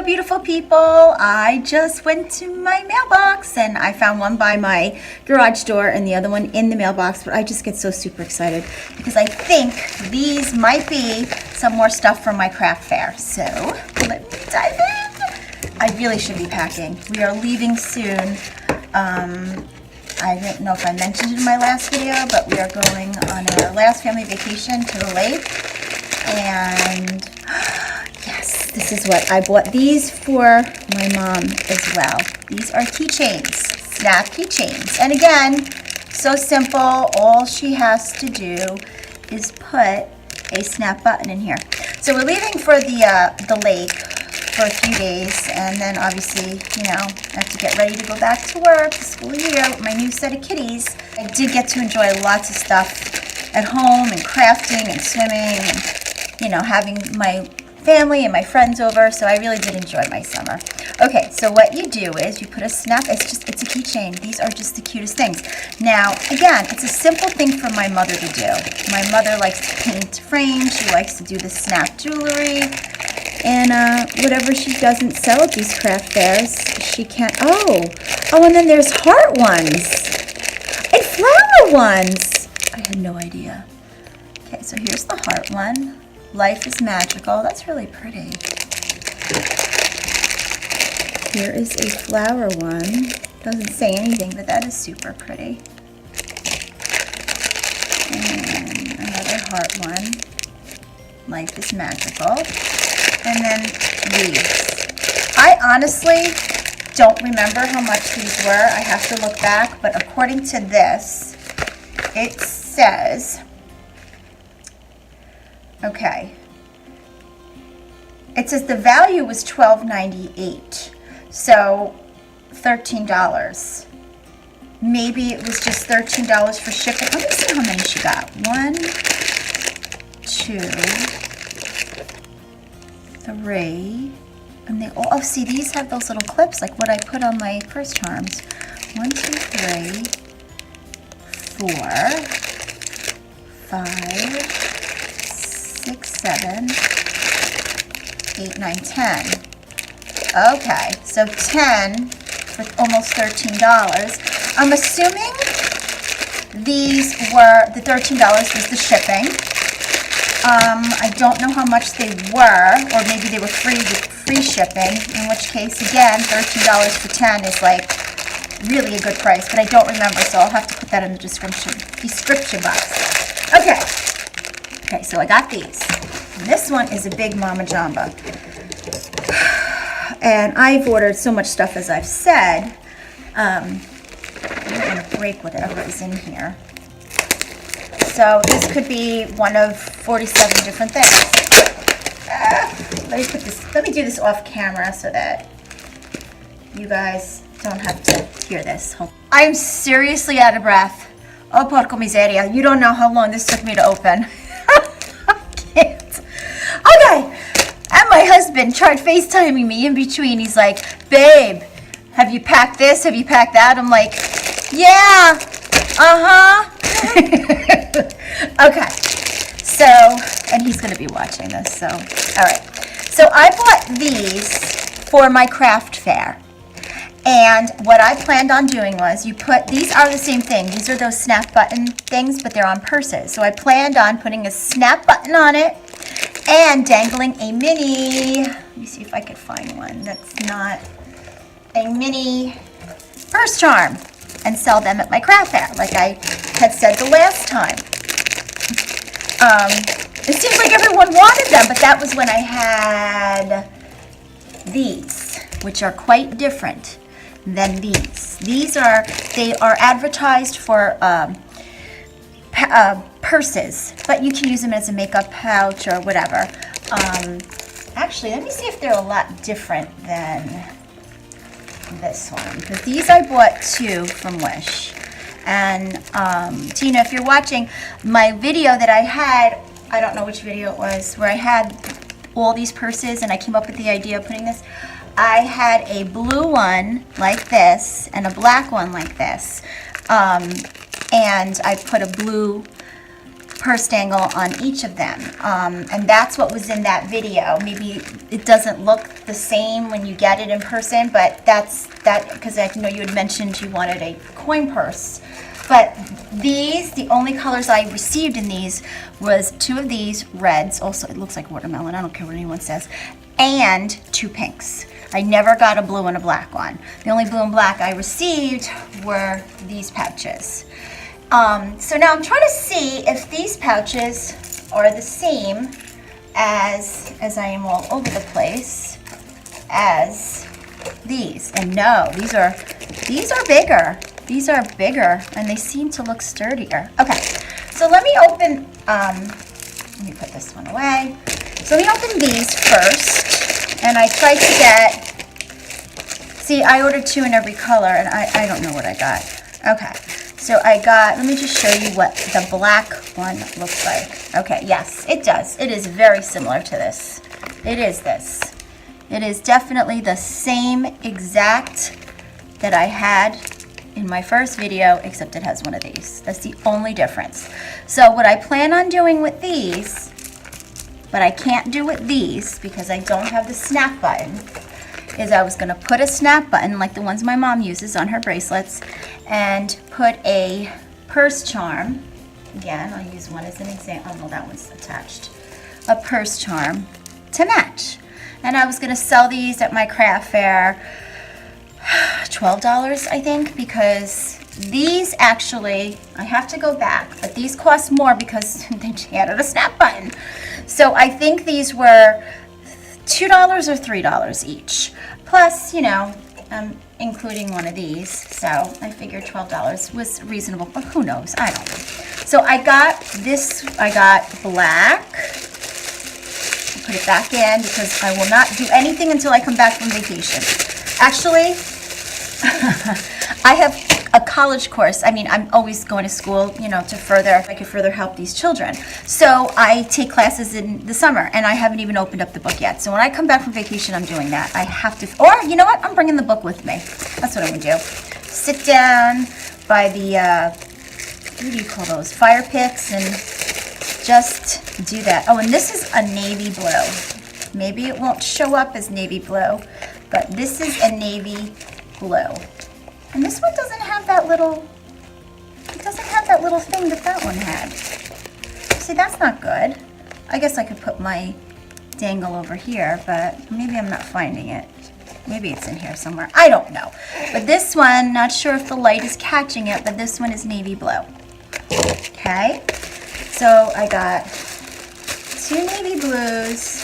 beautiful people. I just went to my mailbox and I found one by my garage door and the other one in the mailbox, but I just get so super excited because I think these might be some more stuff from my craft fair. So let me dive in. I really should be packing. We are leaving soon. I don't know if I mentioned it in my last video, but we are going on our last family vacation to the lake. And yes, this is what I bought these for my mom as well. These are keychains, snap keychains. And again, so simple. All she has to do is put a snap button in here. So we're leaving for the lake for a few days, and then obviously, you know, I have to get ready to go back to work, the school year, with my new set of kitties. I did get to enjoy lots of stuff at home and crafting and swimming and, you know, having my family and my friends over, so I really did enjoy my summer. Okay, so what you do is you put a snap, it's a keychain. These are just the cutest things. Now, again, it's a simple thing for my mother to do. My mother likes to paint frames, she likes to do the snap jewelry, and whatever she doesn't sell at these craft fairs, she can't, oh, and then there's heart ones, and flower ones. I had no idea. Okay, so here's the heart one. Life is magical. That's really pretty. Here is a flower one. Doesn't say anything, but that is super pretty. And another heart one. Life is magical. And then these. I honestly don't remember how much these were. I have to look back, but according to this, it says, okay, it says the value was $12.98, so $13. Maybe it was just $13 for shipping. Let me see how many she got. 1, 2, 3, and they all, oh, see, these have those little clips like what I put on my purse charms. 1, 2, 3, 4, 5, 6, 7, 8, 9, 10. Okay, so 10 for almost $13. I'm assuming these were, the $13 was the shipping. I don't know how much they were, or maybe they were free shipping, in which case, again, $13 for 10 is like really a good price, but I don't remember, so I'll have to put that in the description box. Okay, so I got these. And this one is a big Mama Jamba. And I've ordered so much stuff, as I've said. I don't want to break whatever is in here. So this could be one of 47 different things. Let me do this off camera so that you guys don't have to hear this. I'm seriously out of breath. Oh, porco miseria. You don't know how long this took me to open. I can't. Okay. And my husband tried FaceTiming me in between. He's like, babe, have you packed this? Have you packed that? I'm like, yeah. Uh-huh. Okay, so, and he's going to be watching this, so, all right. So I bought these for my craft fair, and what I planned on doing was, these are the same thing. These are those snap button things, but they're on purses. So I planned on putting a snap button on it and dangling a mini, let me see if I could find one that's not a mini purse charm, and sell them at my craft fair, like I had said the last time. It seems like everyone wanted them, but that was when I had these, which are quite different than these. They are advertised for purses, but you can use them as a makeup pouch or whatever. Actually, let me see if they're a lot different than this one, because these I bought 2 from Wish. And Tina, if you're watching my video that I had, I don't know which video it was, where I had all these purses and I came up with the idea of putting this. I had a blue one like this and a black one like this, and I put a blue purse dangle on each of them. And that's what was in that video. Maybe it doesn't look the same when you get it in person, but that's that, because I know you had mentioned you wanted a coin purse. But these, the only colors I received in these was 2 of these reds. Also, it looks like watermelon. I don't care what anyone says. And 2 pinks. I never got a blue and a black one. The only blue and black I received were these pouches. So now I'm trying to see if these pouches are the same as I am all over the place, as these. And no, these are bigger. These are bigger, and they seem to look sturdier. Okay, so let me open, let me put this one away. So let me open these first, and I tried to get, see, I ordered 2 in every color, and I don't know what I got. Okay, so I got, let me just show you what the black one looks like. Okay, yes, it does. It is very similar to this. It is this. It is definitely the same exact that I had in my first video, except it has one of these. That's the only difference. So what I plan on doing with these, but I can't do with these because I don't have the snap button, is I was gonna put a snap button like the ones my mom uses on her bracelets and put a purse charm. Again, I'll use one as an example. Oh no, that one's attached. A purse charm to match. And I was gonna sell these at my craft fair, $12 I think, because these actually, I have to go back, but these cost more because they added a snap button. So I think these were $2 or $3 each. Plus, you know, including one of these. So I figured $12 was reasonable, but who knows? I don't know. So I got this, I got black. I'll put it back in because I will not do anything until I come back from vacation. Actually, I have a college course. I mean, I'm always going to school, you know, to further, I could further help these children. So I take classes in the summer, and I haven't even opened up the book yet. So when I come back from vacation, I'm doing that. I have to, or you know what? I'm bringing the book with me. That's what I'm gonna do. Sit down by the, what do you call those? Fire pits, and just do that. Oh, and this is a navy blue. Maybe it won't show up as navy blue, but this is a navy blue. And this one doesn't have that little, it doesn't have that little thing that one had. See, that's not good. I guess I could put my dangle over here, but maybe I'm not finding it. Maybe it's in here somewhere. I don't know. But this one, not sure if the light is catching it, but this one is navy blue. Okay, so I got 2 navy blues,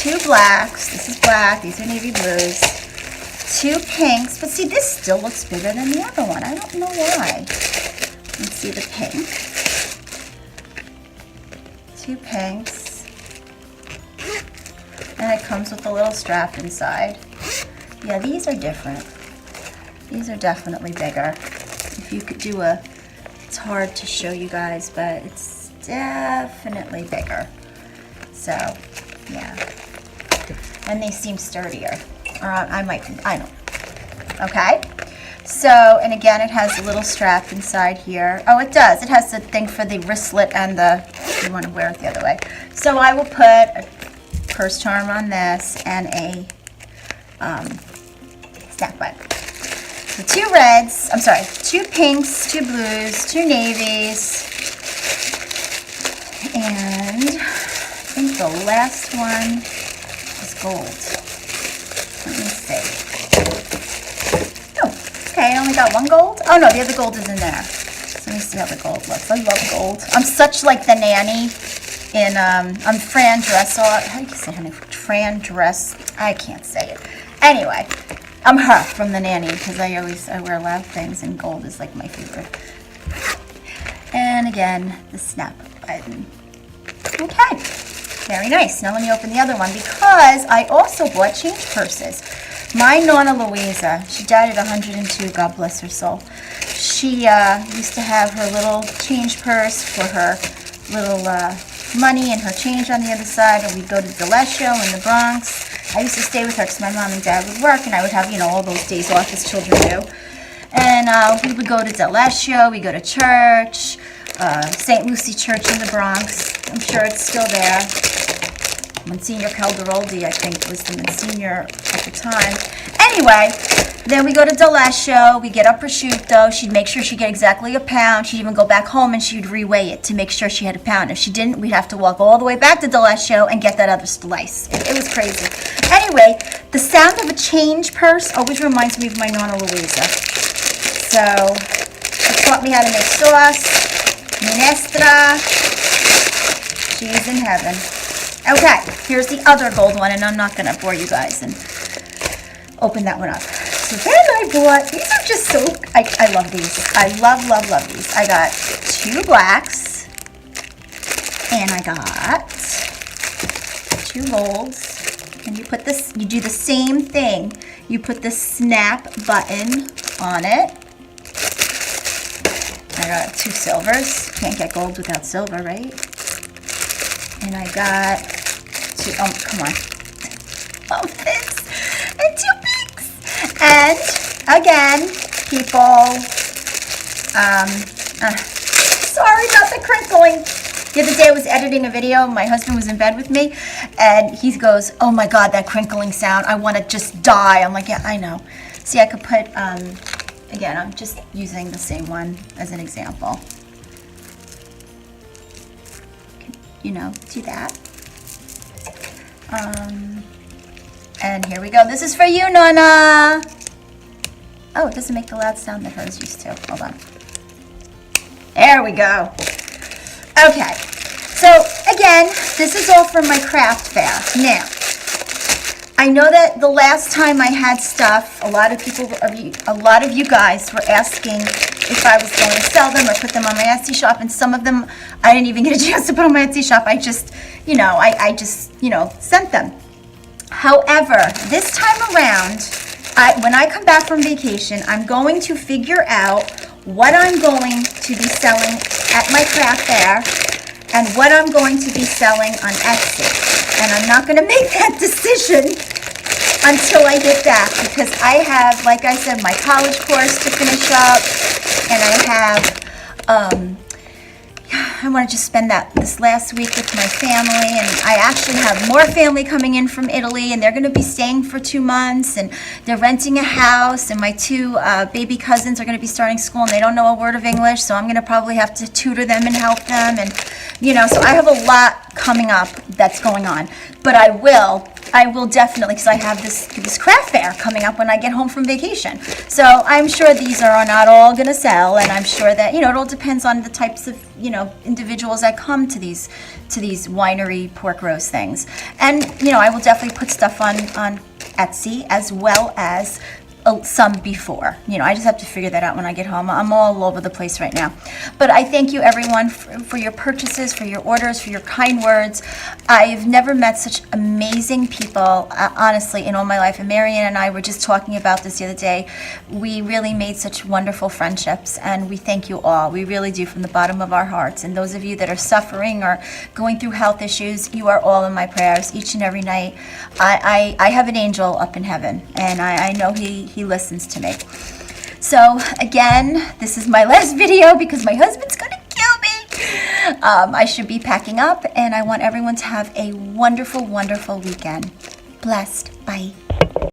2 blacks. This is black, these are navy blues. 2 pinks, but see, this still looks bigger than the other one. I don't know why. Let's see the pink. 2 pinks. And it comes with a little strap inside. Yeah, these are different. These are definitely bigger. If you could do a, it's hard to show you guys, but it's definitely bigger. So, yeah. And they seem sturdier. Or I don't know. Okay, so, and again, it has a little strap inside here. Oh, it does. It has the thing for the wristlet and the, you want to wear it the other way. So I will put a purse charm on this and a snap button. So 2 reds, I'm sorry, 2 pinks, 2 blues, 2 navies, and I think the last one is gold. Let me see. Oh, okay, I only got 1 gold. Oh no, the other gold is in there. So let me see how the gold looks. I love gold. I'm such like the nanny in, I'm Fran Dresser. How do you say her name? Fran Dress, I can't say it. Anyway, I'm her from the nanny because I wear a lot of things and gold is like my favorite. And again, the snap button. Okay. Very nice. Now let me open the other one because I also bought change purses. My Nonna Louisa, she died at 102, God bless her soul. She used to have her little change purse for her little money and her change on the other side, and we'd go to Delesio in the Bronx. I used to stay with her because my mom and dad would work, and I would have, you know, all those days off as children do. And we would go to Delesio, we'd go to church. St. Lucie Church in the Bronx. I'm sure it's still there. Monsignor Calderoldi, I think, was the Monsignor at the time. Anyway, then we go to Delesio. We get a prosciutto. She'd make sure she get exactly a pound. She'd even go back home and she'd reweigh it to make sure she had a pound. If she didn't, we'd have to walk all the way back to Delesio and get that other slice. It was crazy. Anyway, the sound of a change purse always reminds me of my Nonna Louisa. So, she taught me how to make sauce, minestra. She's in heaven. Okay, here's the other gold one, and I'm not going to bore you guys and open that one up. So then I bought, these are just so, I love these. I love, love, love these. I got 2 blacks, and I got 2 golds, and you put this, you do the same thing. You put the snap button on it. I got 2 silvers. Can't get gold without silver, right? And I got 2, oh, come on. Oh, this. And 2 pinks. And, again, people, sorry about the crinkling. The other day I was editing a video. My husband was in bed with me. And he goes, oh, my God, that crinkling sound. I want to just die. I'm like, yeah, I know. See, I could put, again, I'm just using the same one as an example. You know, do that. And here we go. This is for you, Nonna. Oh, it doesn't make the loud sound that hers used to. Hold on. There we go. Okay. So, again, this is all from my craft fair. Now, I know that the last time I had stuff, a lot of you guys were asking if I was going to sell them or put them on my Etsy shop, and some of them I didn't even get a chance to put on my Etsy shop. I just, I just sent them. However, this time around, when I come back from vacation, I'm going to figure out what I'm going to be selling at my craft fair and what I'm going to be selling on Etsy. And I'm not going to make that decision until I get back, because I have, like I said, my college course to finish up, and I want to just spend this last week with my family, and I actually have more family coming in from Italy, and they're going to be staying for 2 months, and they're renting a house, and my 2 baby cousins are going to be starting school, and they don't know a word of English, so I'm going to probably have to tutor them and help them, and so I have a lot coming up that's going on. But I will definitely, because I have this craft fair coming up when I get home from vacation. So I'm sure these are not all going to sell, and I'm sure that, it all depends on the types of, individuals that come to these winery pork roast things. And, I will definitely put stuff on Etsy as well as some before. I just have to figure that out when I get home. I'm all over the place right now. But I thank you, everyone, for your purchases, for your orders, for your kind words. I've never met such amazing people, honestly, in all my life. And Marianne and I were just talking about this the other day. We really made such wonderful friendships, and we thank you all. We really do, from the bottom of our hearts. And those of you that are suffering or going through health issues, you are all in my prayers each and every night. I have an angel up in heaven, and I know he listens to me. So again, this is my last video because my husband's gonna kill me. I should be packing up, and I want everyone to have a wonderful, wonderful weekend. Blessed. Bye.